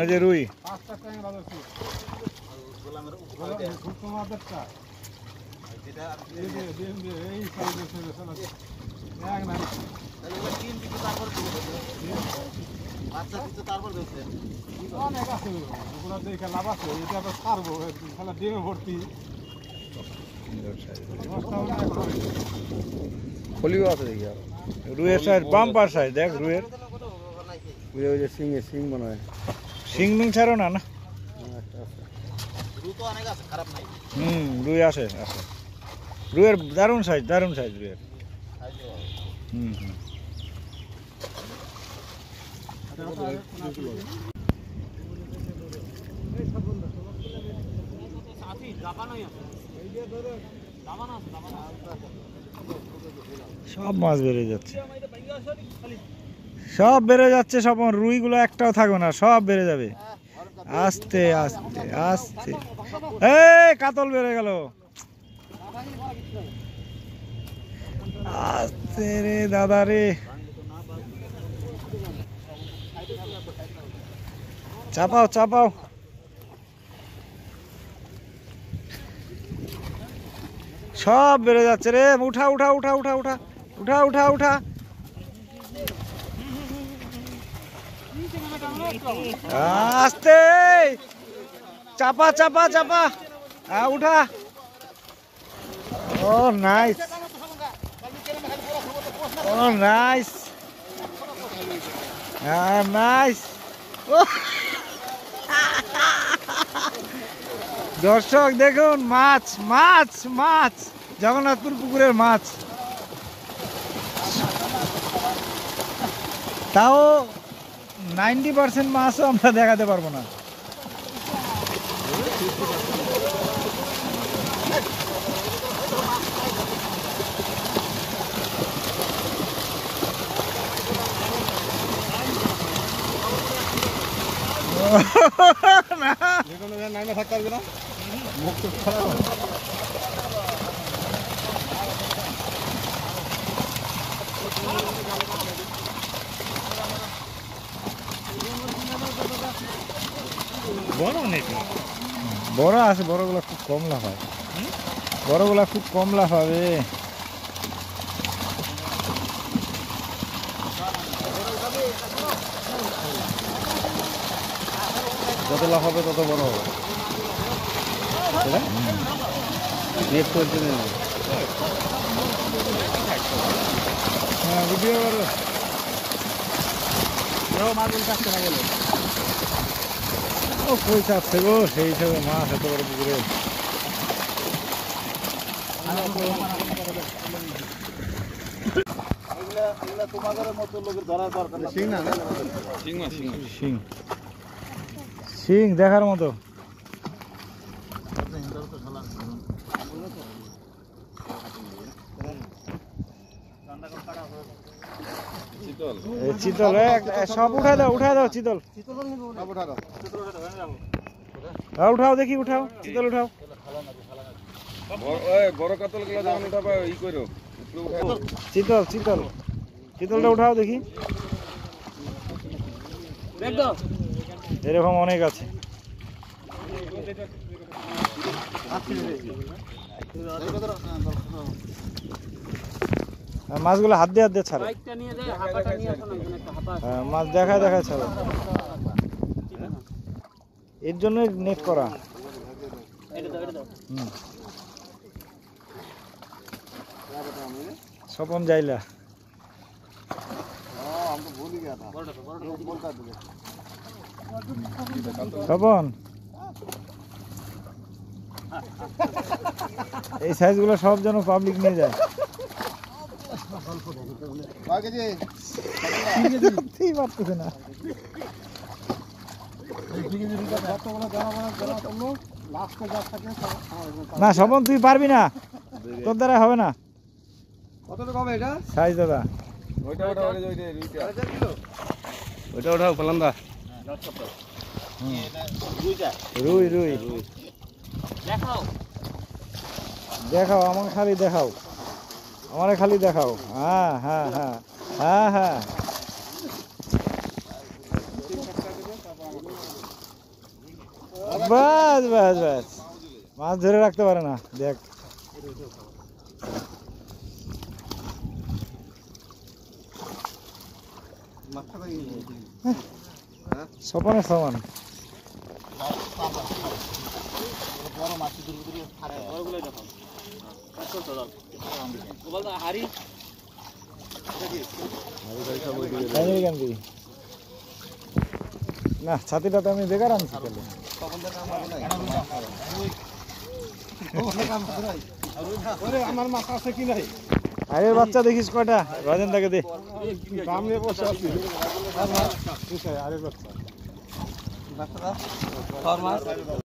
যে রুই রুইয়ের size bumper size দেখ রুইয়ের সিং মনে হয় সিং মিং ছাড়ো না না রুই আসে আসে রুইয়ের দারুণ সাইজ রুইয়ের সব মাছ বেড়ে যাচ্ছে সব রুইগুলো একটাও থাকবে না সব বেড়ে যাবে আস্তে আস্তে আস্তে এই কাতল বেড়ে গেল আস্তে রে দাদা রে চাপাও চাপাও সব বেড়ে যাচ্ছে রে উঠা উঠা উঠা উঠা উঠা উঠা উঠা উঠা আস্তে চাপা চাপা চাপা উঠা ও নাইস ও নাইস নাইস দর্শক দেখুন মাছ মাছ মাছ জগন্নাথপুর পুকুরের মাছ তাও 90% মাছও আমরা দেখাতে পারবো না বড় আছে বড়গুলা খুব কম লাভ হয় বড়গুলা খুব কম লাভ হবে যত লাভ হবে তত বড় হবে নেট করছে না হ্যাঁ ভিডিও করো মাছগুলো চাচ্ছে না বলে ও কই চাচ্ছে গো সেই হিসাবে মাছ এত বড় পুকুরে সিং দেখার মতো চিতল সব উঠাই দাও চিতল উঠাও দেখি উঠাও চিতল উঠাও বড় কাতল গুলো যখন উঠাবে ই করো চিতল চিতল চিতলটা উঠাও দেখি এরকম অনেক আছে মাছগুলো হাত দিয়ে ছাড়ে মাছ দেখায় ছাড়ে এর জন্য নেট করা স্বপন যাইলা স্বপন এই সাইজগুলো সব যেন পাবলিক নিয়ে যায় পারতেছে না না স্বপন তুই পারবি না তোর দ্বারা হবে না সাইজ দাদা ওইটা ওঠাও পালান্দা রুই রুই দেখাও, আমাকে খালি দেখাও, আমারে খালি দেখাও। হ্যাঁ হ্যাঁ হ্যাঁ হ্যাঁ হ্যাঁ, বাস বাস বাস, মাছ ধরে রাখতে পারে না। দেখ সপনের সমান। না, ছাতিটা তো আমি বেকার আনছি তাহলে। আমার মাথা আছে কি নাই? আরে বাচ্চা দেখিস কয়টা, রাজেন তাকে দে। সামনে বসে আছি। আরে বাচ্চা।